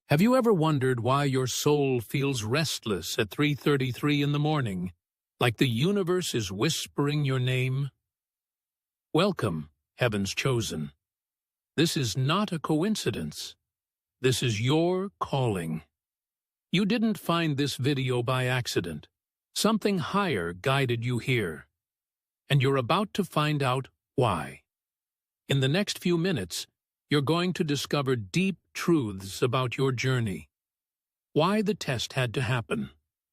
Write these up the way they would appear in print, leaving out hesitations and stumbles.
Have you ever wondered why your soul feels restless at 3:33 in the morning, like the universe is whispering your name? Welcome, Heaven's Chosen. This is not a coincidence. This is your calling. You didn't find this video by accident. Something higher guided you here. And you're about to find out why. In the next few minutes, you're going to discover deep truths about your journey. Why the test had to happen,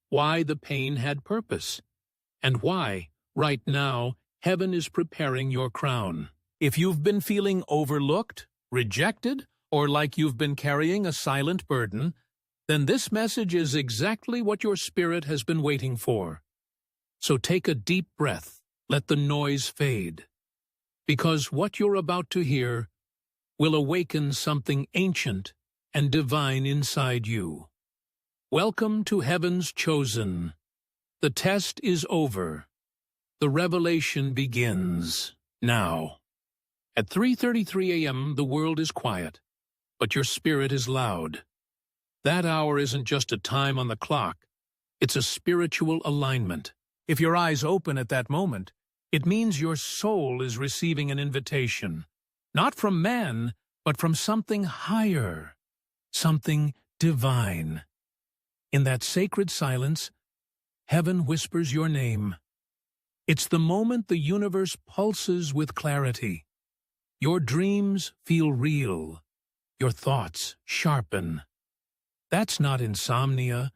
why the pain had purpose, and why, right now, heaven is preparing your crown. If you've been feeling overlooked, rejected, or like you've been carrying a silent burden, then this message is exactly what your spirit has been waiting for. So take a deep breath, let the noise fade. Because what you're about to hear will awaken something ancient and divine inside you. Welcome to Heaven's Chosen. The test is over. The revelation begins now. At 3:33 a.m., the world is quiet, but your spirit is loud. That hour isn't just a time on the clock. It's a spiritual alignment. If your eyes open at that moment, it means your soul is receiving an invitation. Not from man, but from something higher, something divine. In that sacred silence, heaven whispers your name. It's the moment the universe pulses with clarity. Your dreams feel real. Your thoughts sharpen. That's not insomnia,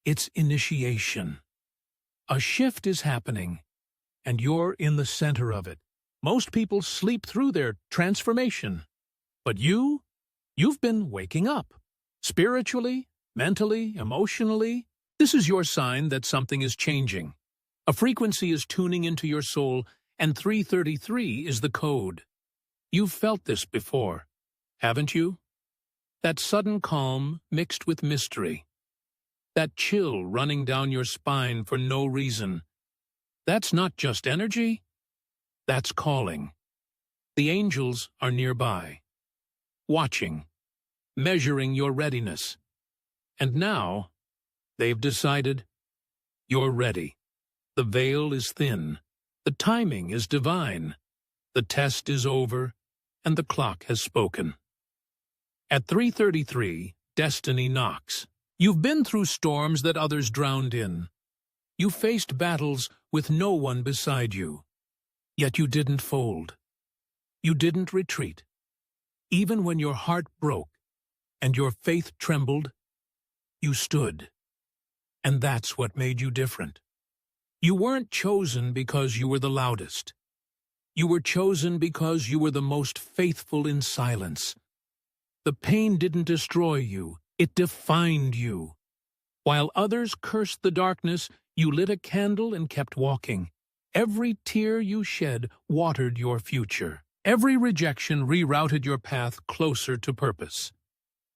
it's initiation. A shift is happening, and you're in the center of it. Most people sleep through their transformation. But you've been waking up. Spiritually, mentally, emotionally. This is your sign that something is changing. A frequency is tuning into your soul, and 3:33 is the code. You've felt this before, haven't you? That sudden calm mixed with mystery. That chill running down your spine for no reason. That's not just energy. That's calling. The angels are nearby, watching, measuring your readiness. And now, they've decided you're ready. The veil is thin. The timing is divine. The test is over, and the clock has spoken. At 3:33, destiny knocks. You've been through storms that others drowned in. You faced battles with no one beside you. Yet you didn't fold. You didn't retreat. Even when your heart broke and your faith trembled, you stood. And that's what made you different. You weren't chosen because you were the loudest. You were chosen because you were the most faithful in silence. The pain didn't destroy you, it defined you. While others cursed the darkness, you lit a candle and kept walking. Every tear you shed watered your future. Every rejection rerouted your path closer to purpose.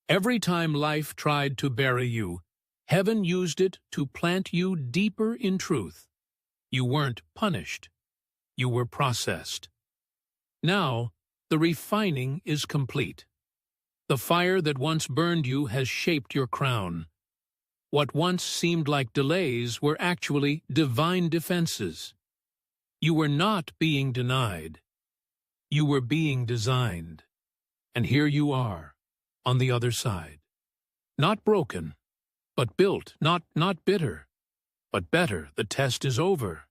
Every time life tried to bury you, heaven used it to plant you deeper in truth. You weren't punished. You were processed. Now, the refining is complete. The fire that once burned you has shaped your crown. What once seemed like delays were actually divine defenses. You were not being denied. You were being designed. And here you are, on the other side. Not broken, but built, not bitter, but better. The test is over.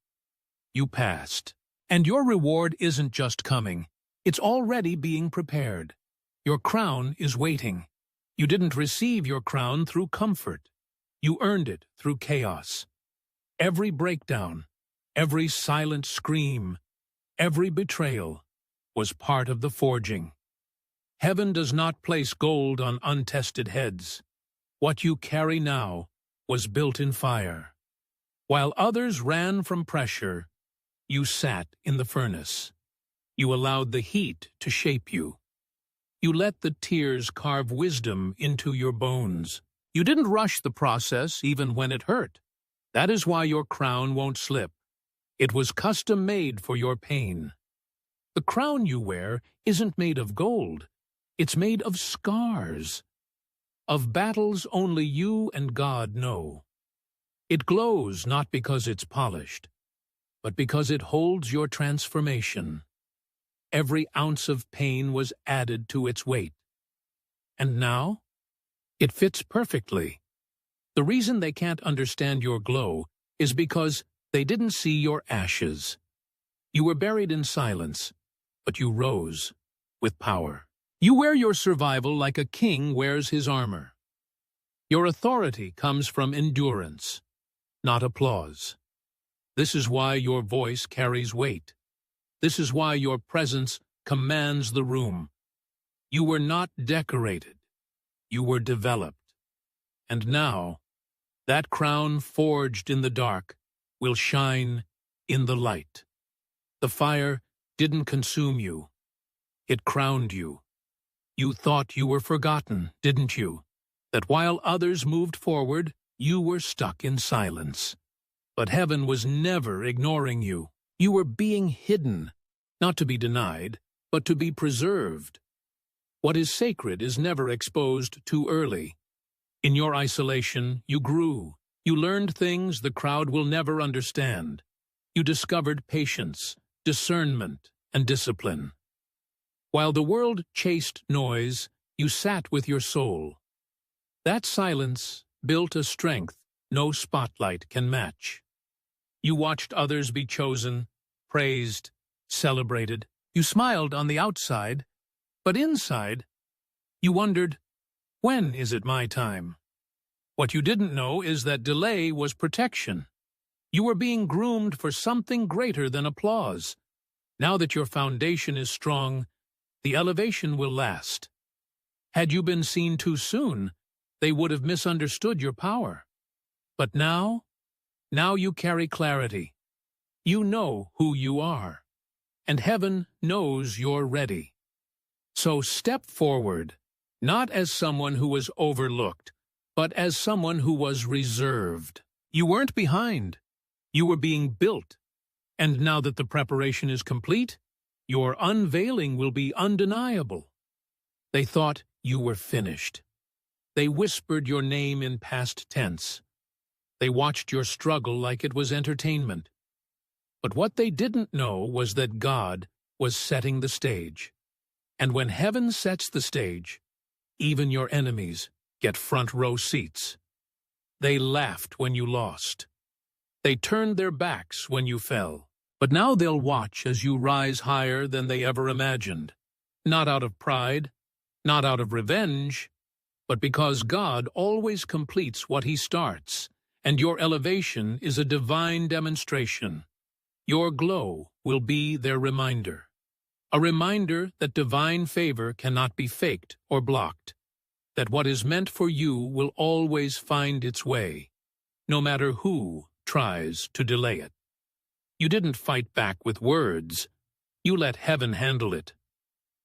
You passed. And your reward isn't just coming. It's already being prepared. Your crown is waiting. You didn't receive your crown through comfort. You earned it through chaos. Every breakdown, every silent scream, every betrayal was part of the forging. Heaven does not place gold on untested heads. What you carry now was built in fire. While others ran from pressure, you sat in the furnace. You allowed the heat to shape you. You let the tears carve wisdom into your bones. You didn't rush the process even when it hurt. That is why your crown won't slip. It was custom-made for your pain. The crown you wear isn't made of gold. It's made of scars. of battles only you and God know. It glows not because it's polished, but because it holds your transformation. Every ounce of pain was added to its weight. And now? It fits perfectly. The reason they can't understand your glow is because they didn't see your ashes. You were buried in silence, but you rose with power. You wear your survival like a king wears his armor. Your authority comes from endurance, not applause. This is why your voice carries weight. This is why your presence commands the room. You were not decorated. You were developed. And now, that crown forged in the dark will shine in the light. The fire didn't consume you. It crowned you. You thought you were forgotten, didn't you? That while others moved forward, you were stuck in silence. But heaven was never ignoring you. You were being hidden, not to be denied, but to be preserved. What is sacred is never exposed too early. In your isolation, you grew. You learned things the crowd will never understand. You discovered patience, discernment, and discipline. While the world chased noise, you sat with your soul. That silence built a strength no spotlight can match. You watched others be chosen, praised, celebrated. You smiled on the outside, but inside, you wondered, when is it my time? What you didn't know is that delay was protection. You were being groomed for something greater than applause. Now that your foundation is strong, the elevation will last. Had you been seen too soon, they would have misunderstood your power. But now you carry clarity. You know who you are, and heaven knows you're ready. So step forward, not as someone who was overlooked, but as someone who was reserved. You weren't behind. You were being built. And now that the preparation is complete, your unveiling will be undeniable. They thought you were finished. They whispered your name in past tense. They watched your struggle like it was entertainment. But what they didn't know was that God was setting the stage. And when heaven sets the stage, even your enemies get front row seats. They laughed when you lost. They turned their backs when you fell. But now they'll watch as you rise higher than they ever imagined. Not out of pride, not out of revenge, but because God always completes what he starts, and your elevation is a divine demonstration. Your glow will be their reminder. A reminder that divine favor cannot be faked or blocked. That what is meant for you will always find its way, no matter who tries to delay it. You didn't fight back with words. You let heaven handle it.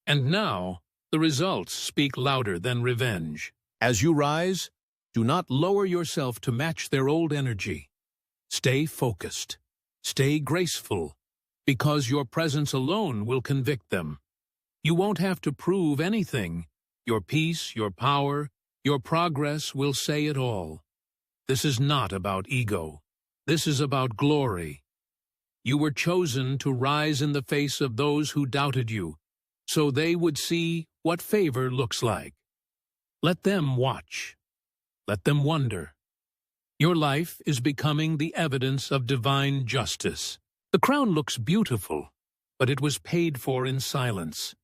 And now, the results speak louder than revenge. As you rise, do not lower yourself to match their old energy. Stay focused. Stay graceful, because your presence alone will convict them. You won't have to prove anything. Your peace, your power, your progress will say it all. This is not about ego. This is about glory. You were chosen to rise in the face of those who doubted you, so they would see what favor looks like. Let them watch. Let them wonder. Your life is becoming the evidence of divine justice. The crown looks beautiful, but it was paid for in silence.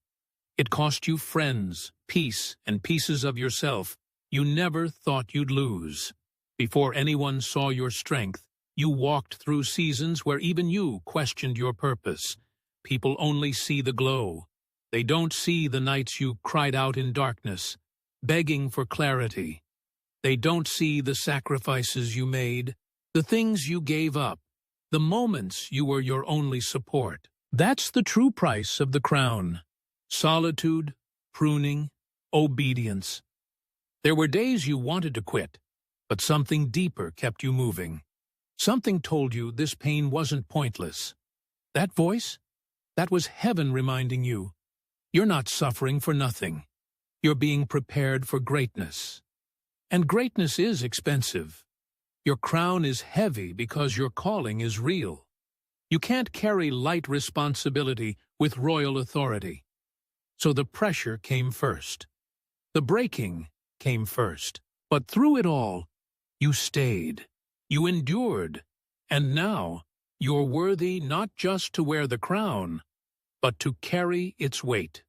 It cost you friends, peace, and pieces of yourself you never thought you'd lose. Before anyone saw your strength, you walked through seasons where even you questioned your purpose. People only see the glow. They don't see the nights you cried out in darkness, begging for clarity. They don't see the sacrifices you made, the things you gave up, the moments you were your only support. That's the true price of the crown. Solitude, pruning, obedience. There were days you wanted to quit, but something deeper kept you moving. Something told you this pain wasn't pointless. That voice? That was heaven reminding you, you're not suffering for nothing. You're being prepared for greatness. And greatness is expensive. Your crown is heavy because your calling is real. You can't carry light responsibility with royal authority. So the pressure came first. The breaking came first. But through it all, you stayed. You endured. And now, you're worthy not just to wear the crown, but to carry its weight.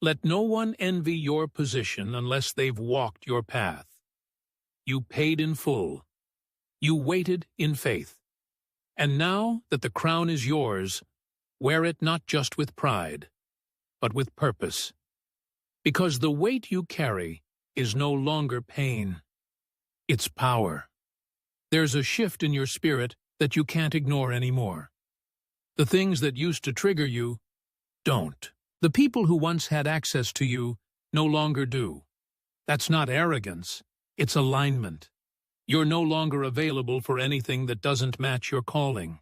Let no one envy your position unless they've walked your path. You paid in full. You waited in faith. And now that the crown is yours, wear it not just with pride, but with purpose. Because the weight you carry is no longer pain. It's power. There's a shift in your spirit that you can't ignore anymore. The things that used to trigger you don't. The people who once had access to you no longer do. That's not arrogance, it's alignment. You're no longer available for anything that doesn't match your calling.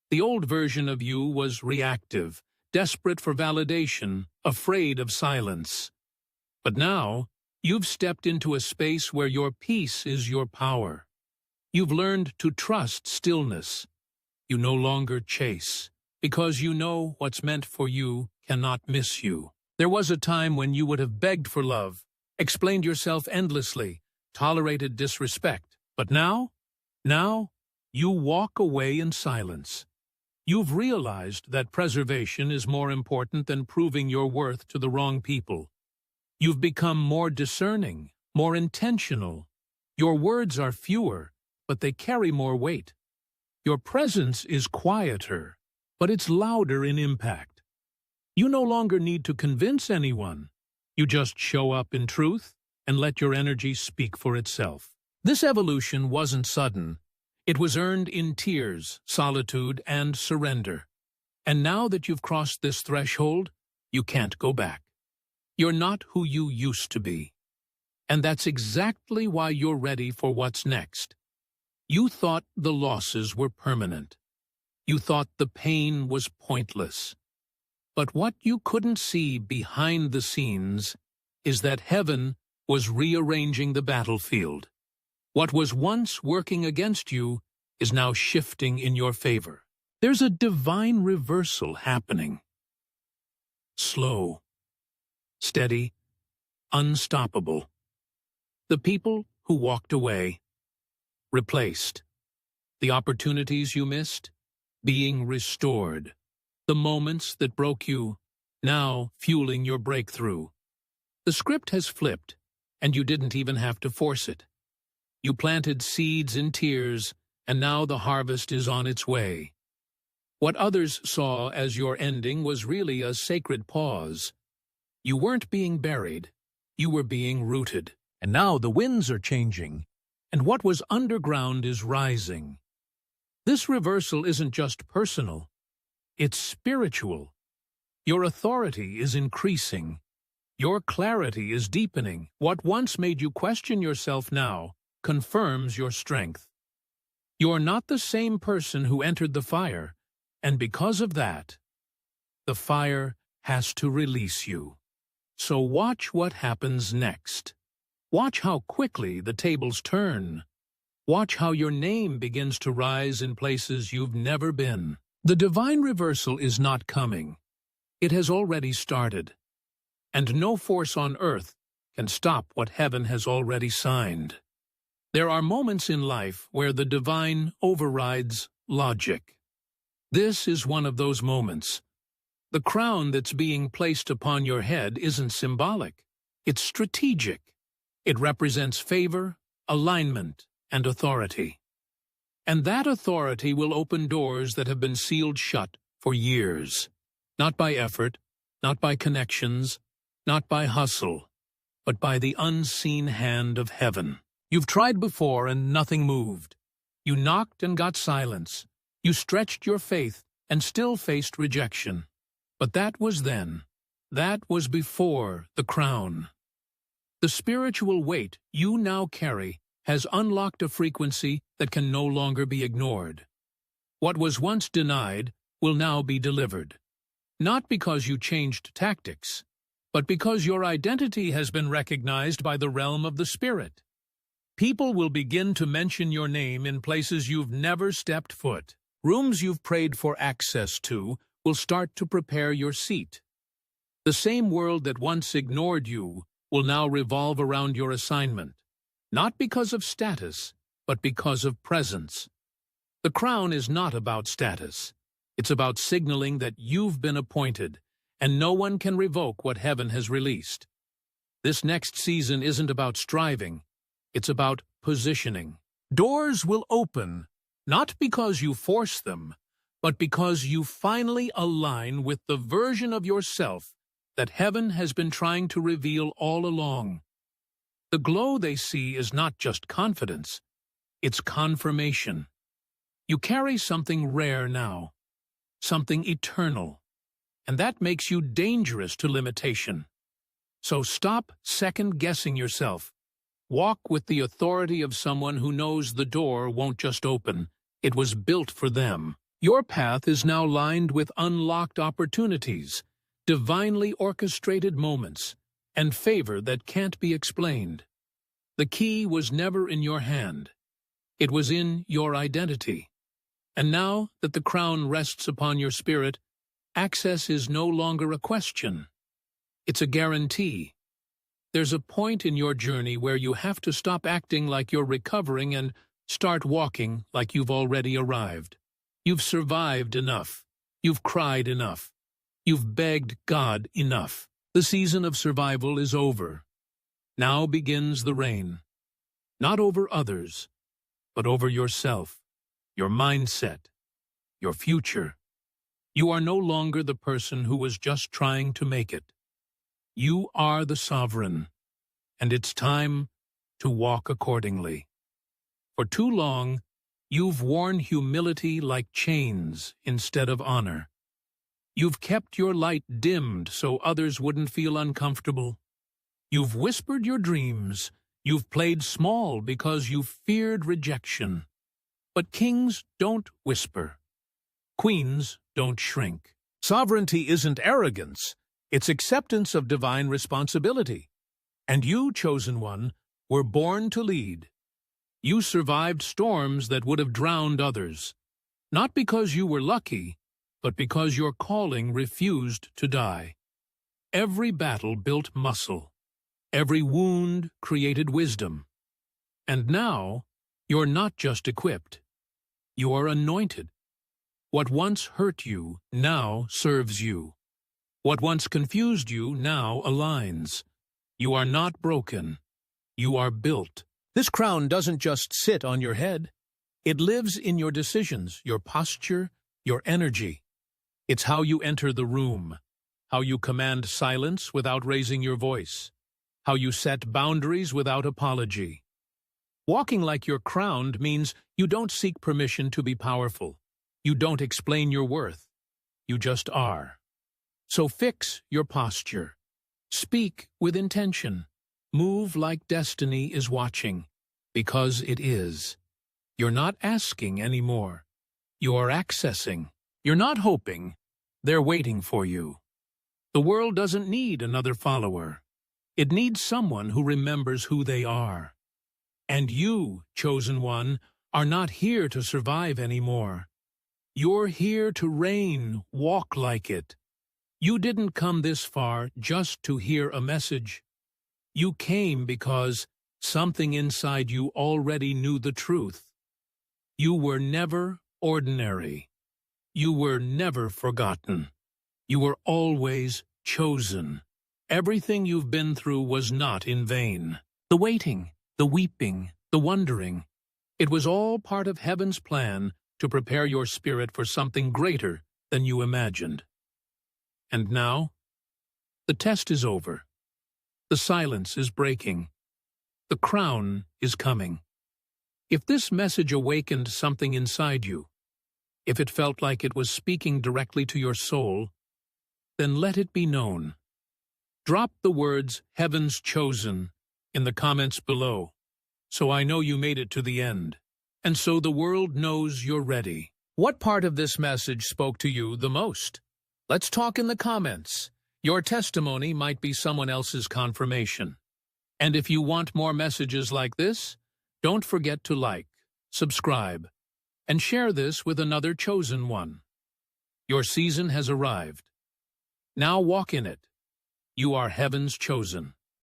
The old version of you was reactive, desperate for validation, afraid of silence. But now, you've stepped into a space where your peace is your power. You've learned to trust stillness. You no longer chase, because you know what's meant for you cannot miss you. There was a time when you would have begged for love, explained yourself endlessly, tolerated disrespect. But now, you walk away in silence. You've realized that preservation is more important than proving your worth to the wrong people. You've become more discerning, more intentional. Your words are fewer, but they carry more weight. Your presence is quieter, but it's louder in impact. You no longer need to convince anyone. You just show up in truth and let your energy speak for itself. This evolution wasn't sudden. It was earned in tears, solitude, and surrender. And now that you've crossed this threshold, you can't go back. You're not who you used to be. And that's exactly why you're ready for what's next. You thought the losses were permanent. You thought the pain was pointless. But what you couldn't see behind the scenes is that heaven was rearranging the battlefield. What was once working against you is now shifting in your favor. There's a divine reversal happening. Slow, steady, unstoppable. The people who walked away, replaced. The opportunities you missed, being restored. The moments that broke you, now fueling your breakthrough. The script has flipped, and you didn't even have to force it. You planted seeds in tears, and now the harvest is on its way. What others saw as your ending was really a sacred pause. You weren't being buried, you were being rooted. And now the winds are changing, and what was underground is rising. This reversal isn't just personal, it's spiritual. Your authority is increasing. Your clarity is deepening. What once made you question yourself now confirms your strength. You're not the same person who entered the fire, and because of that, the fire has to release you. So watch what happens next. Watch how quickly the tables turn. Watch how your name begins to rise in places you've never been. The divine reversal is not coming. It has already started. And no force on earth can stop what heaven has already signed. There are moments in life where the divine overrides logic. This is one of those moments. The crown that's being placed upon your head isn't symbolic. It's strategic. It represents favor, alignment, and authority. And that authority will open doors that have been sealed shut for years. Not by effort, not by connections, not by hustle, but by the unseen hand of heaven. You've tried before and nothing moved. You knocked and got silence. You stretched your faith and still faced rejection. But that was then. That was before the crown. The spiritual weight you now carry has unlocked a frequency that can no longer be ignored. What was once denied will now be delivered. Not because you changed tactics, but because your identity has been recognized by the realm of the Spirit. People will begin to mention your name in places you've never stepped foot. Rooms you've prayed for access to will start to prepare your seat. The same world that once ignored you will now revolve around your assignment, not because of status, but because of presence. The crown is not about status. It's about signaling that you've been appointed, and no one can revoke what heaven has released. This next season isn't about striving, it's about positioning. Doors will open, not because you force them, but because you finally align with the version of yourself that heaven has been trying to reveal all along. The glow they see is not just confidence, it's confirmation. You carry something rare now, something eternal, and that makes you dangerous to limitation. So stop second-guessing yourself. Walk with the authority of someone who knows the door won't just open, it was built for them. Your path is now lined with unlocked opportunities, divinely orchestrated moments, and favor that can't be explained. The key was never in your hand. It was in your identity. And now that the crown rests upon your spirit, access is no longer a question. It's a guarantee. There's a point in your journey where you have to stop acting like you're recovering and start walking like you've already arrived. You've survived enough. You've cried enough. You've begged God enough. The season of survival is over. Now begins the reign. Not over others, but over yourself, your mindset, your future. You are no longer the person who was just trying to make it. You are the sovereign, and it's time to walk accordingly. For too long, you've worn humility like chains instead of honor. You've kept your light dimmed so others wouldn't feel uncomfortable. You've whispered your dreams. You've played small because you feared rejection. But kings don't whisper. Queens don't shrink. Sovereignty isn't arrogance. It's acceptance of divine responsibility. And you, chosen one, were born to lead. You survived storms that would have drowned others, not because you were lucky, but because your calling refused to die. Every battle built muscle. Every wound created wisdom. And now, you're not just equipped. You're anointed. What once hurt you now serves you. What once confused you now aligns. You are not broken. You are built. This crown doesn't just sit on your head. It lives in your decisions, your posture, your energy. It's how you enter the room, how you command silence without raising your voice, how you set boundaries without apology. Walking like you're crowned means you don't seek permission to be powerful. You don't explain your worth. You just are. So fix your posture. Speak with intention. Move like destiny is watching, because it is. You're not asking anymore. You're accessing. You're not hoping. They're waiting for you. The world doesn't need another follower. It needs someone who remembers who they are. And you, chosen one, are not here to survive anymore. You're here to reign, walk like it. You didn't come this far just to hear a message. You came because something inside you already knew the truth. You were never ordinary. You were never forgotten. You were always chosen. Everything you've been through was not in vain. The waiting, the weeping, the wondering. It was all part of heaven's plan to prepare your spirit for something greater than you imagined. And now, the test is over. The silence is breaking. The crown is coming. If this message awakened something inside you, if it felt like it was speaking directly to your soul, then let it be known. Drop the words "Heaven's Chosen" in the comments below, so I know you made it to the end, and so the world knows you're ready. What part of this message spoke to you the most? Let's talk in the comments. Your testimony might be someone else's confirmation. And if you want more messages like this, don't forget to like, subscribe, and share this with another chosen one. Your season has arrived. Now walk in it. You are heaven's chosen.